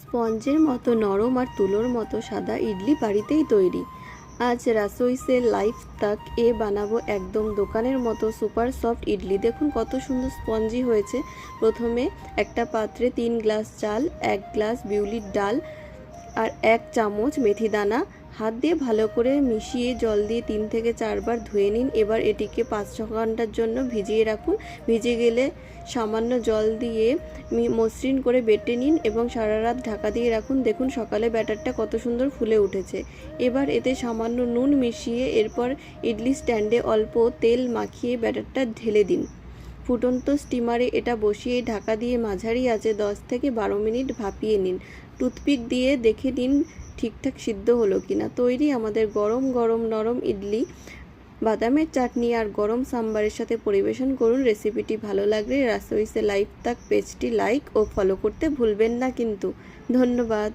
স্পঞ্জের মতো নরম আর তুলোর মতো সাদা ইডলি বাড়িতেই তৈরি। আজ রাসোইসের লাইফ তাক বানাবো একদম দোকানের মতো সুপার সফট ইডলি। দেখুন কত সুন্দর স্পঞ্জি হয়েছে। প্রথমে একটা পাত্রে 3 গ্লাস চাল, 1 গ্লাস বিউলির ডাল আর 1 চামচ মেথি দানা হাত দিয়ে ভালো করে মিশিয়ে জল দিয়ে 3 থেকে 4 বার ধুয়ে নিন। এবার এটিকে 5-6 ঘন্টার জন্য ভিজিয়ে রাখুন। ভিজে গেলে সামান্য জল দিয়ে মসৃণ করে বেটে নিন এবং সারা রাত ঢাকা দিয়ে রাখুন। দেখুন সকালে ব্যাটারটা কত সুন্দর ফুলে উঠেছে। এবার এতে সামান্য নুন মিশিয়ে এরপর ইডলি স্ট্যান্ডে অল্প তেল মাখিয়ে ব্যাটারটা ঢেলে দিন। ফুটন্ত স্টিমারে এটা বসিয়ে ঢাকা দিয়ে মাঝারি আঁচে 10 থেকে 12 মিনিট ভাপিয়ে নিন। টুথপিক দিয়ে দেখে নিন ঠিকঠাক সিদ্ধ হলো কিনা। তৈরি আমাদের গরম গরম নরম ইডলি। বাদামের চাটনি আর গরম সাম্বারের সাথে পরিবেশন করুন। রেসিপিটি ভালো লাগলে রাসোইসে লাইফ তাক পেজটি লাইক ও ফলো করতে ভুলবেন না কিন্তু। ধন্যবাদ।